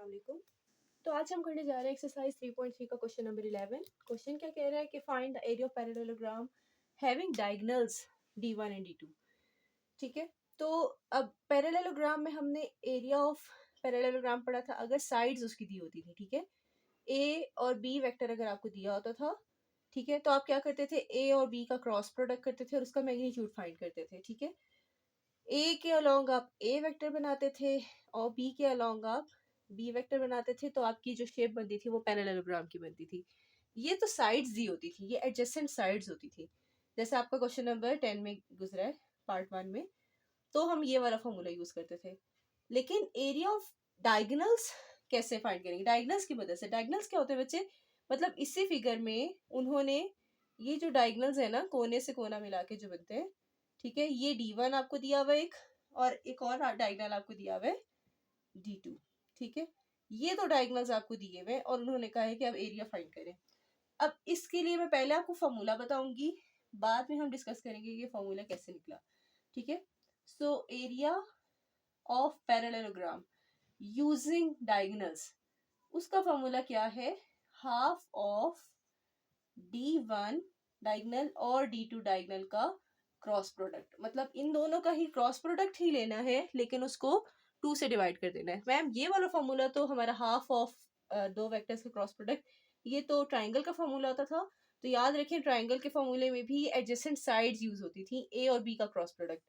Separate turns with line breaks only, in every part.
अस्सलाम वालेकुम। तो आज हम करने जा रहे हैं एक्सरसाइज 3.3 का क्वेश्चन नंबर 11। क्वेश्चन क्या कह रहा है कि find the area of parallelogram having diagonals d1 and d2। ठीक है, तो अब पैरेललोग्राम में हमने एरिया ऑफ पैरेललोग्राम पढ़ा था अगर साइड्स उसकी दी होती थी। ठीक है, ए और बी वेक्टर अगर आपको दिया होता था, ठीक है, तो आप क्या करते थे, ए और बी का क्रॉस प्रोडक्ट करते थे और उसका मैग्नीट्यूड फाइंड करते थे। ठीक है, ए के अलोंग आप ए वेक्टर बनाते थे और बी के अलोंग आप बी वेक्टर बनाते थे, तो आपकी जो शेप बनती थी वो पैरेललोग्राम की बनती थी। ये तो साइड्स दी होती थी, ये एडजेसेंट साइड्स होती थी, जैसे आपका क्वेश्चन नंबर 10 में गुजरा है पार्ट 1 में, तो हम ये वाला फॉर्मूला यूज करते थे। लेकिन एरिया ऑफ डायगोनल्स कैसे फाइंड करेंगे? डायगोनल्स की मदद से। डायगोनल्स क्या होते हैं बच्चे? मतलब इसी फिगर में उन्होंने ये जो डायगोनल्स है ना, कोने से कोना मिला के जो बनते हैं, ठीक है, ये d1 आपको दिया हुआ एक, और एक और डायगोनल आपको दिया हुआ है d2। ठीक है, ये दो डायगोनल्स आपको दिए हुए और उन्होंने कहा है कि अब एरिया फाइंड करें। अब इसके लिए मैं पहले आपको फॉर्मूला बताऊंगी, बाद में हम डिस्कस करेंगे कि फॉर्मूला कैसे निकला। ठीक है, so area of parallelogram using diagonals, उसका फॉर्मूला क्या है? हाफ ऑफ d1 डायगोनल और d2 डायगोनल का क्रॉस प्रोडक्ट। मतलब इन दोनों का ही क्रॉस प्रोडक्ट ही लेना है, लेकिन उसको 2 से डिवाइड कर देना है। मैम ये वाला फॉर्मूला तो हमारा हाफ ऑफ दो वेक्टर्स का क्रॉस प्रोडक्ट, ये तो ट्राइंगल का फॉर्मूला होता था। तो याद रखें, ट्राइंगल के फॉर्मूले में भी एडजेसेंट साइड्स यूज होती थी, ए और बी का क्रॉस प्रोडक्ट।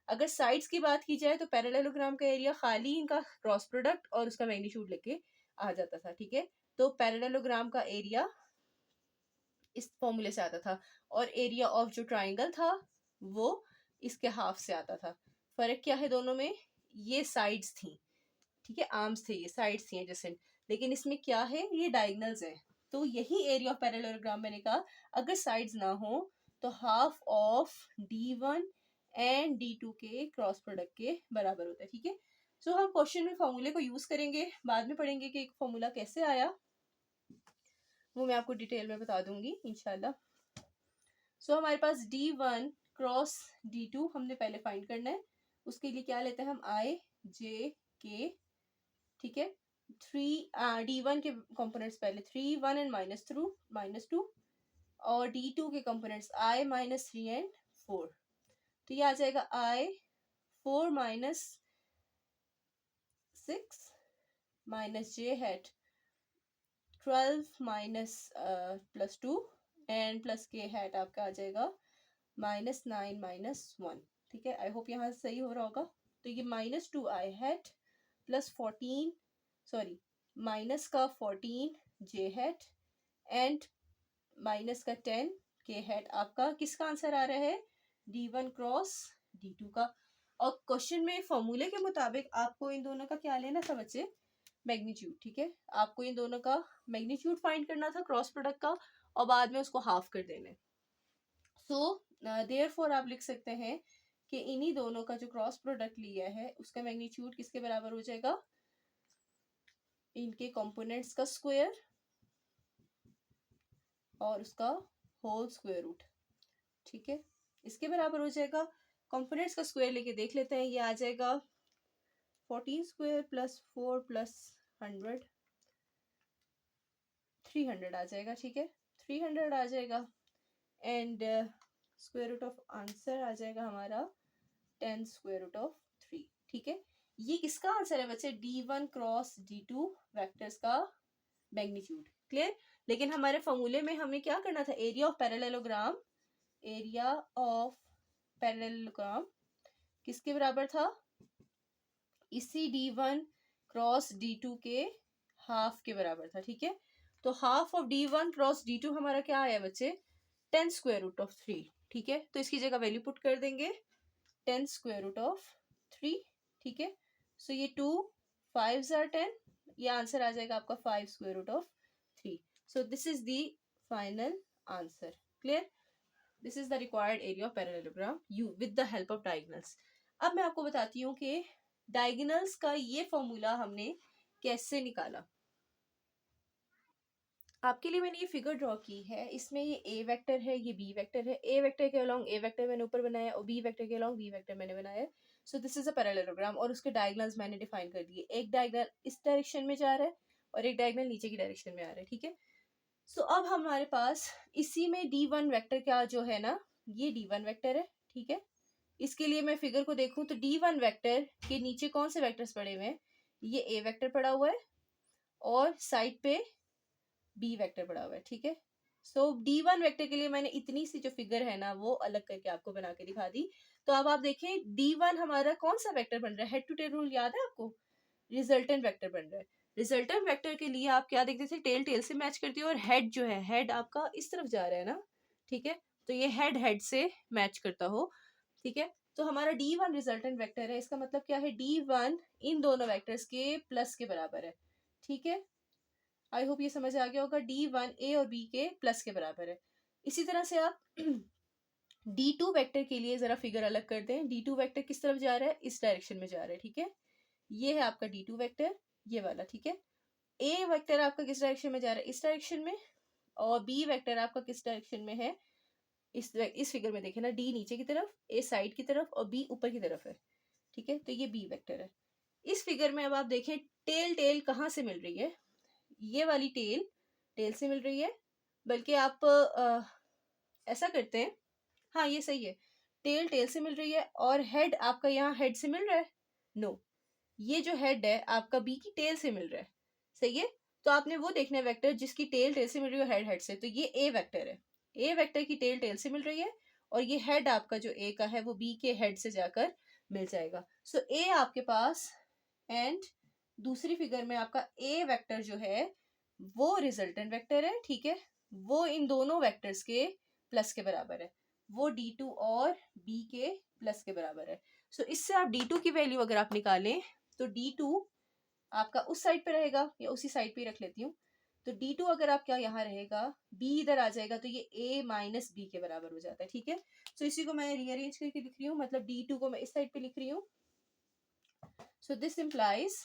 अगर साइड्स की बात की जाए तो पैरेललोग्राम का एरिया खाली इनका क्रॉस प्रोडक्ट और उसका मैग्नीट्यूड लेके आ जाता था। ठीक है, तो पैरेललोग्राम का एरिया इस फॉर्मूले से आता था, और एरिया ऑफ जो ट्राइंगल था वो इसके हाफ से आता था। फर्क क्या है दोनों में? ये साइड्स थी, ठीक है, आर्म्स थे, ये साइड्स थी एडजेसेंट, लेकिन इसमें क्या है, ये डायगोनल्स हैं। तो यही एरिया ऑफ पैरेललोग्राम मैंने कहा, अगर साइड्स ना हो तो half of d1 and d2 के क्रॉस प्रोडक्ट के बराबर होता है। ठीक है, सो हम क्वेश्चन में फॉर्मूले को यूज करेंगे, बाद में पढ़ेंगे कि एक फॉर्मूला कैसे आया, वो मैं आपको डिटेल में बता दूंगी इंशाल्लाह। सो हमारे पास d1 क्रॉस d2 हमने पहले फाइंड करना है। उसके लिए क्या लेते हैं हम, i j k। ठीक है, d1 के कंपोनेंट्स पहले 3 1 एंड -2 और d2 के कंपोनेंट्स i -3 एंड 4। तो ये आ जाएगा i 4 -6 j hat 12 +2 and plus के हैट आपका आ जाएगा -9 -1। ठीक है, आई होप यहाँ सही हो रहा होगा। तो ये -2 i hat plus 14, sorry, minus का 14 जे हैट एंड माइनस का 10 के हैट, आपका किसका आंसर आ रहा है? d1 क्रॉस d2 का। और क्वेश्चन में फॉर्मूले के मुताबिक आपको इन दोनों का क्या लेना था बच्चे? मैग्नीट्यूड। ठीक है, आपको इन दोनों का मैग्नीट्यूड फाइंड करना था क्रॉस प्रोडक्ट का, और बाद में उसको हाफ कर देना है। सो देयरफॉर आप लिख सकते हैं कि इन्हीं दोनों का जो क्रॉस प्रोडक्ट लिया है उसका मैग्नीट्यूड किसके बराबर हो जाएगा? इनके कंपोनेंट्स का स्क्वायर और उसका होल स्क्वायर रूट। ठीक है, इसके बराबर हो जाएगा। कंपोनेंट्स का स्क्वायर लेके देख लेते हैं, ये आ जाएगा 14 स्क्वायर प्लस 4 प्लस 100, 300 आ जाएगा। ठीक है, 300 आ जाएगा and square root of answer आ जाएगा हमारा 10 स्क्वायर रूट ऑफ 3। ठीक है, ये किसका आंसर है बच्चे? d1 क्रॉस d2 वेक्टर्स का मैग्नीट्यूड। क्लियर? लेकिन हमारे फॉर्मूले में हमें क्या करना था? Area of parallelogram, area of parallelogram किसके बराबर था? इसी d1 क्रॉस d2 के हाफ के बराबर था। ठीक है, तो half of d1 cross d2 हमारा क्या आया बच्चे? 10 स्क्वायर रूट ऑफ 3। ठीक है, तो इसकी जगह वैल्यू पुट कर देंगे 10 स्क्वायर रूट ऑफ 3। ठीक है, सो ये 2 5 are 10, ये आंसर आ जाएगा आपका 5 square root of 3। So this is the final answer. Clear? This is the required area of parallelogram you with the help of diagonals. अब मैं आपको बताती हूँ कि डायगोनल्स का ये फॉर्मूला हमने कैसे निकाला। आपके लिए मैंने ये फिगर ड्रॉ की है, इसमें ये ए वेक्टर है, ये बी वेक्टर है। ए वेक्टर के अलोंग ए वेक्टर मैंने ऊपर बनाया और बी वेक्टर के अलोंग बी वेक्टर मैंने बनाया है। सो दिस इज अ पैरेललोग्राम और उसके डायगोनल्स मैंने डिफाइन कर दिए, एक डायगोनल इस डायरेक्शन में जा रहा है और एक डायगोनल नीचे की डायरेक्शन में आ रहा है, ठीक है। सो अब हमारे पास इसी में D1 वेक्टर का जो है ना, ये D1 वेक्टर है, ठीक है। इसके लिए मैं फिगर को देखूं तो D1 वेक्टर के नीचे कौन से वेक्टर्स पड़े हुए हैं, ये A वेक्टर पड़ा हुआ है और साइड पे B वेक्टर पड़ा हुआ है, ठीक है। सो D1 वेक्टर के लिए मैंने इतनी सी जो फिगर है ना वो अलग करके आपको बना के दिखा दी। तो अब आप देखें D1 हमारा कौन सा वेक्टर बन रहा है, हेड टू टेल रूल याद है आपको, रिजल्टेंट वेक्टर बन रहा है। रिजल्टेंट वेक्टर के लिए आप क्या देखते थे, टेल टेल से मैच करती है और हेड जो है, हेड आपका इस तरफ जा रहा है ना, ठीक है। तो ये हेड हेड से मैच करता हो, ठीक है। तो हमारा D1 रिजल्टेंट वेक्टर है, इसका मतलब क्या है, D1 इन दोनों वेक्टर्स के प्लस के बराबर है, ठीक है। आई होप ये समझ आ गया होगा, D1 A और B के प्लस के बराबर है। इसी तरह से आप D2 वेक्टर के लिए जरा फिगर अलग करते हैं। D2 वेक्टर किस तरफ जा रहा है, इस डायरेक्शन में जा रहा है, ठीक है। ये है आपका D2 वेक्टर, ये वाला, ठीक है। A वेक्टर आपका किस डायरेक्शन में जा रहा है, इस डायरेक्शन में, और B वेक्टर आपका किस डायरेक्शन में है, इस फिगर में देखें ना, D नीचे की तरफ, A साइड की तरफ और B ऊपर की तरफ है, ठीक है। तो ये B वेक्टर है। इस फिगर में अब आप देखें टेल टेल कहाँ से मिल रही है, ये वाली टेल टेल से मिल रही है, बल्कि आप ऐसा करते हैं, हाँ ये सही है, टेल टेल से मिल रही है और हेड आपका यहाँ हेड से मिल रहा है, नो, ये जो हेड है आपका बी की टेल से मिल रहा है, सही है। तो आपने वो देखना है वेक्टर जिसकी टेल टेल से मिल रही है, हेड हेड से, तो ये ए वेक्टर है, ए वेक्टर की टेल टेल से मिल रही है और ये हेड आपका जो ए का है वो बी के हेड से जाकर मिल जाएगा। सो ए आपके पास, एंड दूसरी फिगर में आपका ए वेक्टर जो है वो रिजल्टेंट वेक्टर है, ठीक है। वो इन दोनों वेक्टर्स के प्लस के बराबर है, वो D2 और B के प्लस के बराबर है। सो इससे आप D2 की वैल्यू अगर आप निकालें तो D2 आपका उस साइड पे रहेगा, या उसी साइड पे रख लेती हूँ, तो D2 अगर आपका यहाँ रहेगा, B इधर आ जाएगा, तो ये A माइनस B के बराबर हो जाता है, ठीक है। सो इसी को मैं रीअरेंज करके लिख रही हूँ, मतलब D2 को मैं इस साइड पे लिख रही हूँ। So this implies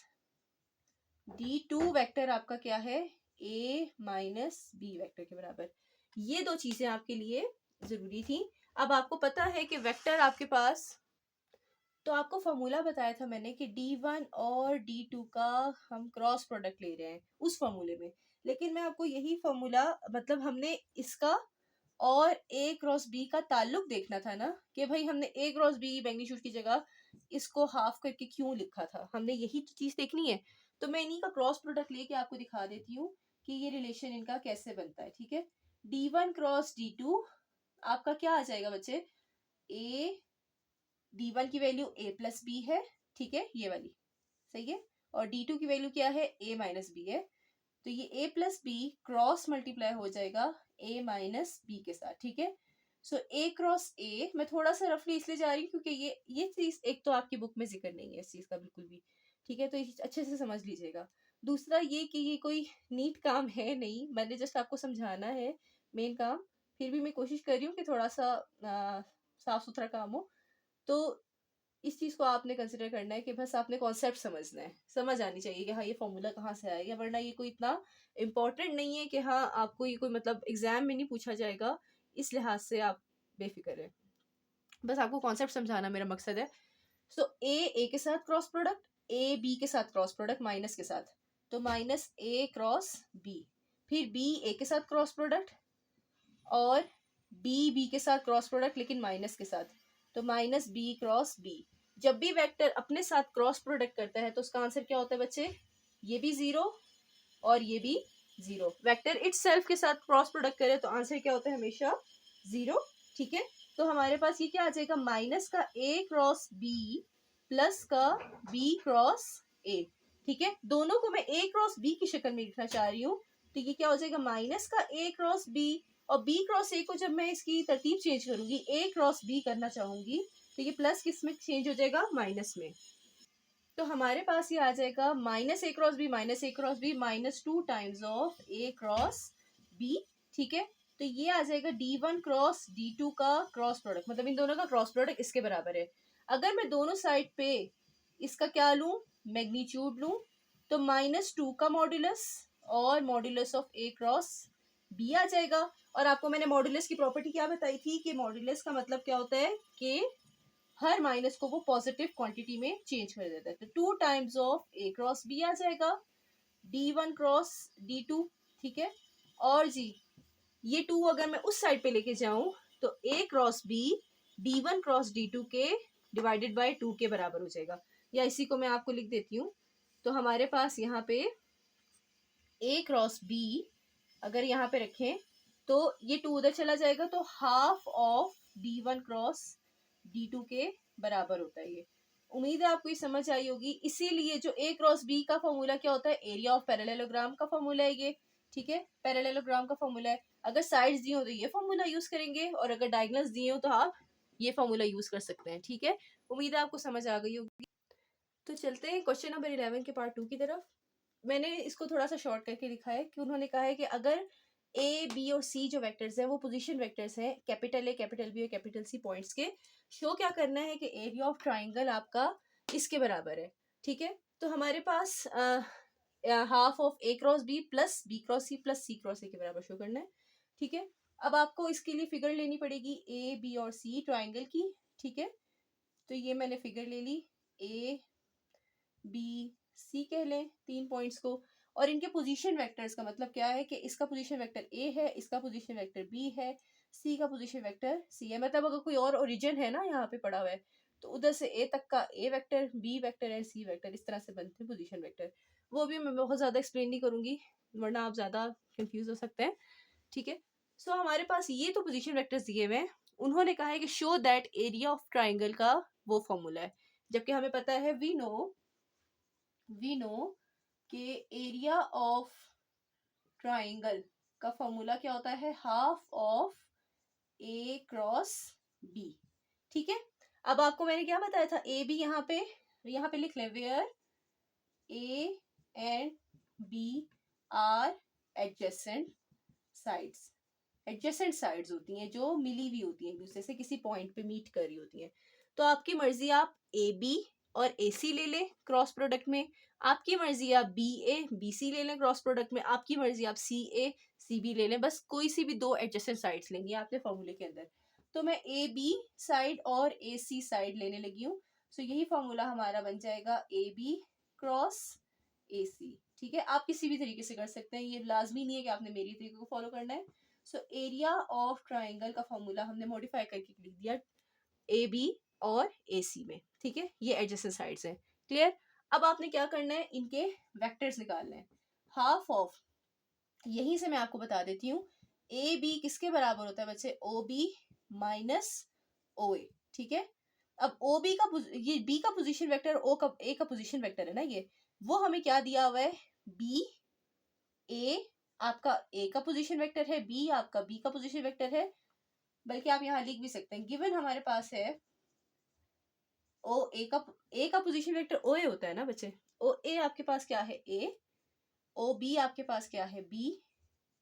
D2 vector आपका क्या है, A माइनस B वेक्टर के बराबर। ये दो चीजें आपके लिए जरूरी थी। अब आपको पता है कि वेक्टर आपके पास, तो आपको फॉर्मूला बताया था मैंने कि D1 और D2 का हम क्रॉस प्रोडक्ट ले रहे हैं उस फॉर्मूले में, लेकिन मैं आपको यही फॉर्मूला, मतलब हमने इसका और A क्रॉस B का ताल्लुक देखना था ना, कि भाई हमने A क्रॉस B मैग्नीट्यूड की जगह इसको हाफ करके क्यों लिखा था, हमने यही तो चीज देखनी है। तो मैं इन्हीं का क्रॉस प्रोडक्ट लेके आपको दिखा देती हूँ कि ये रिलेशन इनका कैसे बनता है, ठीक है। D1 क्रॉस D2 आपका क्या आ जाएगा बच्चे, A, D1 की वैल्यू A प्लस बी है, ठीक है, ये वाली सही है, और D2 की वैल्यू क्या है, A माइनस बी है, तो ये A plus B cross multiply हो जाएगा A माइनस बी के साथ, ठीक है। सो A क्रॉस A, मैं थोड़ा सा रफली इसलिए जा रही हूँ क्योंकि ये चीज एक तो आपकी बुक में जिक्र नहीं है इस चीज का बिल्कुल भी, ठीक है, तो ये अच्छे से समझ लीजिएगा। दूसरा ये कि ये कोई नीट काम है नहीं, मैंने जस्ट आपको समझाना है मेन काम, फिर भी मैं कोशिश कर रही हूँ कि थोड़ा सा साफ सुथरा काम हो। तो इस चीज को आपने कंसिडर करना है कि बस आपने कॉन्सेप्ट समझना है, समझ आनी चाहिए कि हाँ ये फॉर्मूला कहाँ से आएगा, वरना ये कोई इतना इम्पोर्टेंट नहीं है कि हाँ आपको ये कोई मतलब एग्जाम में नहीं पूछा जाएगा, इस लिहाज से आप बेफिक्र है, बस आपको कॉन्सेप्ट समझाना मेरा मकसद है। सो ए के साथ क्रॉस प्रोडक्ट, ए बी के साथ क्रॉस प्रोडक्ट माइनस के साथ, तो माइनस ए क्रॉस बी, फिर बी ए के साथ क्रॉस प्रोडक्ट और बी के साथ क्रॉस प्रोडक्ट लेकिन माइनस के साथ, तो माइनस बी क्रॉस बी। जब भी वेक्टर अपने साथ क्रॉस प्रोडक्ट करता है तो उसका आंसर क्या होता है बच्चे, ये भी जीरो और ये भी जीरो। वेक्टर इटसेल्फ के साथ क्रॉस प्रोडक्ट करे तो आंसर क्या होता है, हमेशा जीरो, ठीक है। तो हमारे पास ये क्या आ जाएगा, माइनस का ए क्रॉस बी प्लस का बी क्रॉस ए, ठीक है। दोनों को मैं ए क्रॉस बी की शक्ल में लिखना चाह रही हूँ, तो ये क्या हो जाएगा, माइनस का ए क्रॉस बी, और बी क्रॉस ए को जब मैं इसकी तरतीब चेंज करूंगी, ए क्रॉस बी करना चाहूंगी, तो ये प्लस किस में चेंज हो जाएगा, माइनस में। तो हमारे पास ये आ जाएगा minus A cross B minus A cross B minus 2 times of A cross B, ठीक है। तो ये आ जाएगा D1 क्रॉस D2 का क्रॉस प्रोडक्ट, मतलब इन दोनों का क्रॉस प्रोडक्ट इसके बराबर है। अगर मैं दोनों साइड पे इसका क्या लूं, मैग्नीट्यूड लूं, तो -2 का मॉड्यूलस और modulus of A cross B आ जाएगा। और आपको मैंने मॉड्यूलस की प्रॉपर्टी क्या बताई थी कि मॉड्यूलस का मतलब क्या होता है कि हर माइनस को वो पॉजिटिव क्वांटिटी में चेंज कर देता है। तो 2 times of A cross B आ जाएगा, D1 क्रॉस D2, ठीक है। और जी ये 2 अगर मैं उस साइड पे लेके जाऊं तो ए cross B D1 cross D2 के डिवाइडेड बाय 2 के बराबर हो जाएगा। या इसी को मैं आपको लिख देती हूँ। तो हमारे पास यहाँ पे ए क्रॉस बी अगर यहाँ पे रखें तो ये 2 उधर चला जाएगा, तो half of D1 cross D2 के बराबर होता है ये। उम्मीद है आपको ये समझ आई होगी। इसीलिए जो ए क्रॉस बी का फॉर्मूला क्या होता है, एरिया ऑफ पैरेललोग्राम का फॉर्मूला है ये, ठीक है। पैरेललोग्राम का फॉर्मूला है। अगर साइड्स दी हो तो ये फॉर्मूला यूज करेंगे, और अगर डायगोनल्स दिए हो तो आप ये फॉर्मूला यूज कर सकते हैं, ठीक है। उम्मीद है आपको समझ आ गई होगी। तो चलते हैं क्वेश्चन नंबर 11 के पार्ट 2 की तरफ। मैंने इसको थोड़ा सा शॉर्ट करके लिखा है कि उन्होंने कहा है कि अगर ए बी और सी जो वेक्टर्स हैं वो पोजीशन वेक्टर्स हैं, कैपिटल ए कैपिटल बी और कैपिटल सी पॉइंट्स के, शो क्या करना है कि एरिया ऑफ ट्राइंगल आपका इसके बराबर है, ठीक है। तो हमारे पास half of A cross B plus B cross C plus C cross A के बराबर शो करना है, ठीक है। अब आपको इसके लिए फिगर लेनी पड़ेगी ए बी और सी ट्राइंगल की, ठीक है। तो ये मैंने फिगर ले ली, ए बी सी कह लें 3 पॉइंट्स को, और इनके पोजीशन वेक्टर्स का मतलब क्या है कि इसका पोजीशन वेक्टर ए है, इसका पोजीशन वेक्टर बी है, सी का पोजीशन वेक्टर सी है। मतलब अगर कोई और ओरिजिन है ना यहाँ पे पड़ा हुआ है तो उधर से ए तक का ए vector, B vector and C vector, इस तरह से बनते हैं पोजीशन वेक्टर। वो भी मैं बहुत ज्यादा एक्सप्लेन नहीं करूंगी वरना आप ज्यादा कंफ्यूज हो सकते हैं, ठीक है। सो हमारे पास ये तो पोजीशन वेक्टर्स दिए हुए हैं। उन्होंने कहा है कि show that area of triangle का वो फॉर्मूला है, जबकि हमें पता है वी नो कि एरिया ऑफ ट्राइंगल का फॉर्मूला क्या होता है, half of A cross B, ठीक है। अब आपको मैंने क्या बताया था, ए बी यहाँ पे लिख लें, where A and B are adjacent sides. Adjacent sides होती हैं जो मिली हुई होती हैं एक दूसरे से, किसी पॉइंट पे मीट कर रही होती हैं। तो आपकी मर्जी आप ए बी और ए सी ले लें क्रॉस प्रोडक्ट में, आपकी मर्जी आप बी ए बी सी ले लें क्रॉस प्रोडक्ट में, आपकी मर्जी आप सी ए सी बी ले लें। बस कोई सी भी 2 एडजेसेंट साइड्स लेंगी आपने फॉर्मूले के अंदर। तो मैं ए बी साइड और ए सी साइड लेने लगी हूँ। सो यही फॉर्मूला हमारा बन जाएगा ए बी क्रॉस ए सी, ठीक है। आप किसी भी तरीके से कर सकते हैं, ये लाजमी नहीं है कि आपने मेरी तरीके को फॉलो करना है। सो एरिया ऑफ ट्राइंगल का फॉर्मूला हमने मॉडिफाई करके लिख दिया ए बी और ए सी में, ठीक है। ये एडजेसेंट साइड्स हैं, क्लियर। अब आपने क्या करना है, इनके वेक्टर्स निकालने हैं। हाफ ऑफ, यहीं से मैं आपको बता देती हूँ, ए बी किसके बराबर होता है बच्चे, ओ बी माइनस ओ ए, ठीक है। अब ओ बी का ये बी का पोजीशन वेक्टर, ओ का ए का पोजीशन वेक्टर है ना, ये वो हमें क्या दिया हुआ है, बी ए आपका ए का पोजीशन वेक्टर है, बी आपका बी का पोजीशन वेक्टर है। बल्कि आप यहाँ लिख भी सकते हैं, गिवन हमारे पास है ओ ए का पोजीशन वेक्टर ओ ए होता है ना बच्चे। ओ ए आपके पास क्या है, ए, ओ बी आपके पास क्या है, बी,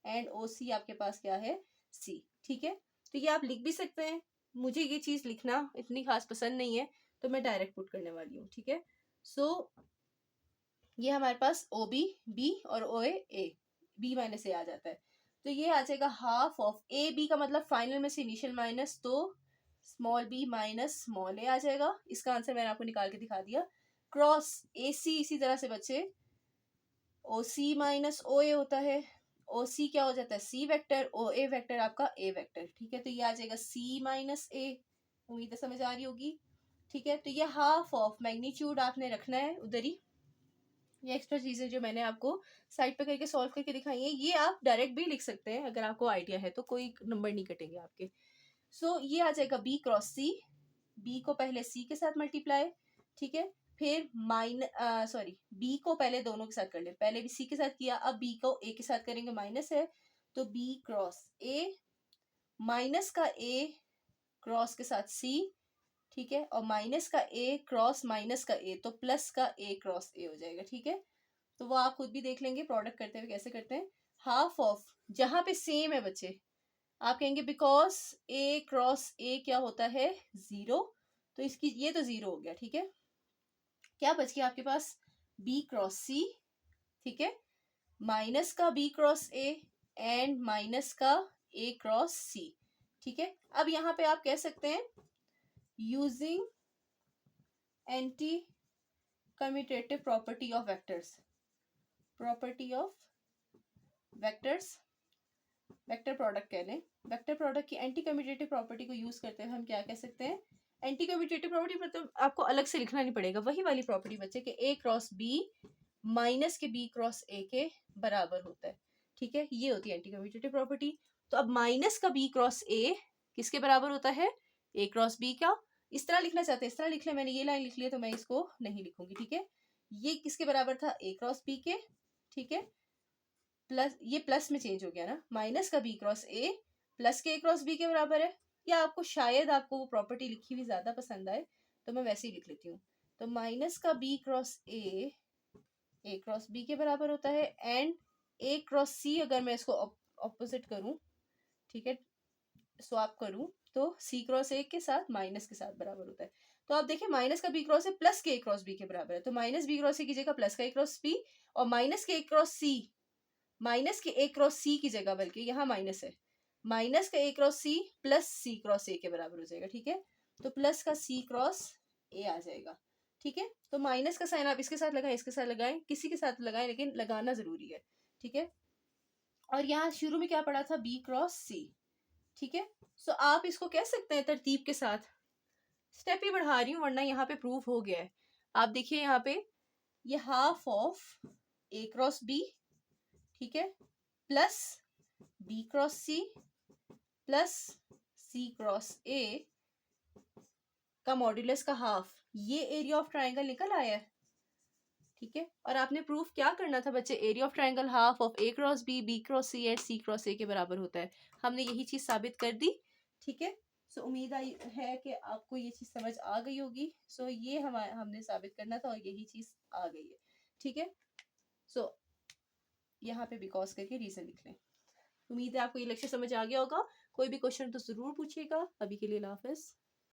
एंड ओ सी आपके पास क्या है, सी, ठीक है। तो ये आप लिख भी सकते हैं। मुझे ये चीज लिखना इतनी खास पसंद नहीं है तो मैं डायरेक्ट पुट करने वाली हूँ, ठीक है। सो ये हमारे पास ओ बी बी और ओ ए बी माइनस ए आ जाता है। तो ये आ जाएगा हाफ ऑफ ए बी का मतलब फाइनल में से इनिशियल माइनस, तो स्मॉल बी माइनस स्मॉल ए आ जाएगा। इसका आंसर मैंने आपको निकाल के दिखा दिया। क्रॉस ए सी इसी तरह से बच्चे ओ सी माइनस ओ ए होता है, ओ सी क्या हो जाता है, सी वेक्टर, ओ ए वेक्टर आपका ए वेक्टर, ठीक है। तो ये आ जाएगा सी माइनस ए। उम्मीद है समझ आ रही होगी, ठीक है। तो ये हाफ ऑफ मैग्नीट्यूड आपने रखना है उधर ही। ये एक्स्ट्रा चीजें जो मैंने आपको साइड पे करके सॉल्व करके दिखाई है, ये आप डायरेक्ट भी लिख सकते हैं अगर आपको आइडिया है तो, कोई नंबर नहीं कटेंगे आपके। सो ये आ जाएगा बी क्रॉस सी, बी को पहले सी के साथ मल्टीप्लाई, ठीक है। फिर बी को पहले दोनों के साथ कर ले, पहले भी सी के साथ किया, अब बी को ए के साथ करेंगे, माइनस है तो बी क्रॉस ए, माइनस का ए क्रॉस के साथ सी, ठीक है, और माइनस का ए क्रॉस माइनस का ए, तो प्लस का ए क्रॉस ए हो जाएगा, ठीक है। तो वो आप खुद भी देख लेंगे प्रोडक्ट करते हुए कैसे करते हैं। हाफ ऑफ, जहां पे सेम है बच्चे आप कहेंगे बिकॉज ए क्रॉस ए क्या होता है, 0, तो इसकी ये तो 0 हो गया, ठीक है। क्या बच गया आपके पास, बी क्रॉस सी, ठीक है, माइनस का B cross A and minus का ए क्रॉस सी, ठीक है। अब यहाँ पे आप कह सकते हैं using anti commutative property of vectors, property of vectors, vector product कह लें, वेक्टर प्रोडक्ट की एंटी कम्यूटेटिव प्रॉपर्टी को यूज करते हुए हम क्या कह सकते हैं, एंटी कम्यूटेटिव प्रॉपर्टी मतलब आपको अलग से लिखना नहीं पड़ेगा, वही वाली प्रॉपर्टी बच्चे कि ए क्रॉस बी माइनस के बी क्रॉस ए के बराबर होता है, ठीक है, ये होती है एंटी कम्यूटेटिव प्रॉपर्टी। तो अब माइनस का बी क्रॉस ए किसके बराबर होता है, ए क्रॉस बी का, इस तरह लिखना चाहते हैं इस तरह लिख ले, मैंने ये लाइन लिख ली है तो मैं इसको नहीं लिखूंगी, ठीक है, ये किसके बराबर था, ए क्रॉस बी के, ठीक है, प्लस ये प्लस में चेंज हो गया ना, माइनस का बी क्रॉस ए प्लस के ए क्रॉस बी के बराबर है, या आपको शायद आपको वो प्रॉपर्टी लिखी हुई ज्यादा पसंद आए तो मैं वैसे ही लिख लेती हूँ, तो माइनस का B cross A cross B के बराबर होता है, एंड ए क्रॉस सी अगर मैं इसको ऑपोजिट करूं, ठीक है, स्वैप करूं, तो सी क्रॉस ए के साथ माइनस के साथ बराबर होता है। तो आप देखिए माइनस का बी क्रॉस ए प्लस के ए क्रॉस बी के बराबर है, तो माइनस बी क्रॉस ए की जगह प्लस का ए क्रॉस बी, और माइनस के ए क्रॉस सी, माइनस के ए क्रॉस सी की जगह, बल्कि यहाँ माइनस है, माइनस का A cross C plus C cross A के बराबर हो जाएगा, ठीक है, तो प्लस का सी क्रॉस ए आ जाएगा, ठीक है, तो माइनस का साइन आप इसके साथ लगाएं इसके साथ लगाएं किसी के साथ लगाएं, लेकिन लगाना जरूरी है, ठीक है, और यहाँ शुरू में क्या पड़ा था, बी क्रॉस सी, ठीक है, सो आप इसको कह सकते हैं तरतीब के साथ, स्टेप ही बढ़ा रही हूँ वरना यहाँ पे प्रूफ हो गया है, आप देखिए यहाँ पे ये half of A cross B, ठीक है, plus B cross C plus C cross A का मॉड्यूलस का हाफ, ये एरिया ऑफ ट्राइंगल निकल आया है, ठीक है, और आपने प्रूफ क्या करना था बच्चे, area of triangle half of A cross B cross C and C cross A के बराबर होता है, हमने यही चीज साबित कर दी, ठीक है, सो उम्मीद है कि आपको ये चीज समझ आ गई होगी, सो ये हमने साबित करना था और यही चीज आ गई है, ठीक है, सो यहाँ पे बिकॉज करके रीजन लिख लें। उम्मीद है आपको ये लेक्चर समझ आ गया होगा, कोई भी क्वेश्चन तो जरूर पूछिएगा, अभी के लिए अल्लाह हाफिज।